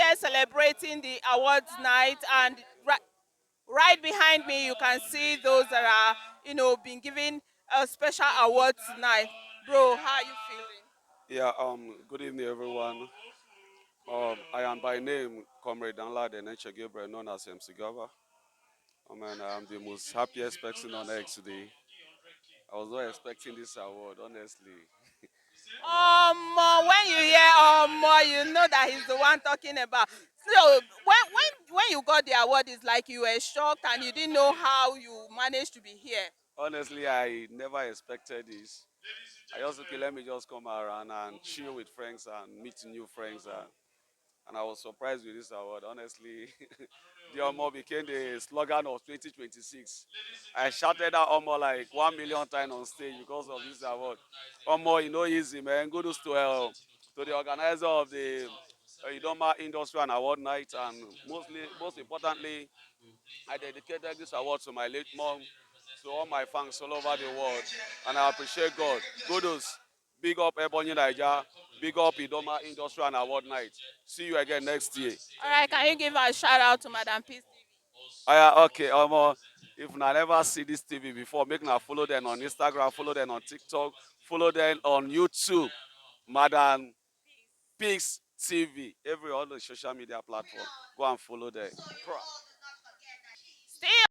here celebrating the awards night, and right behind me you can see those that are, being given a special award tonight. Bro, how are you feeling? Yeah, good evening, everyone. I am by name Comrade Danlade Neche Gabriel, known as MC Gava. And I'm the most happiest person on earth today. I was not expecting this award, honestly. When you hear you know that he's the one talking about. So when you got the award, it's like you were shocked and you didn't know how you managed to be here. Honestly, I never expected this. I just, okay, let me just come around and chill with friends and meet new friends. And I was surprised with this award. Honestly, the Omo became the slogan of 2026. I shouted out Omo like 1 million times on stage because of this award. Omo, you know, easy, man. Kudos to the organizer of the Idoma Industry and Award Night. And most importantly, I dedicated this award to my late mom, to all my fans all over the world. And I appreciate God. Kudos. Big up Ebony Niger. Big up Idoma Industry and Award Night. See you again next year. All right, can you give a shout out to Madam Peace TV? Okay, if I never see this TV before, make na follow them on Instagram, follow them on TikTok, follow them on YouTube, Madam Peace TV, every other social media platform. Go and follow them. Still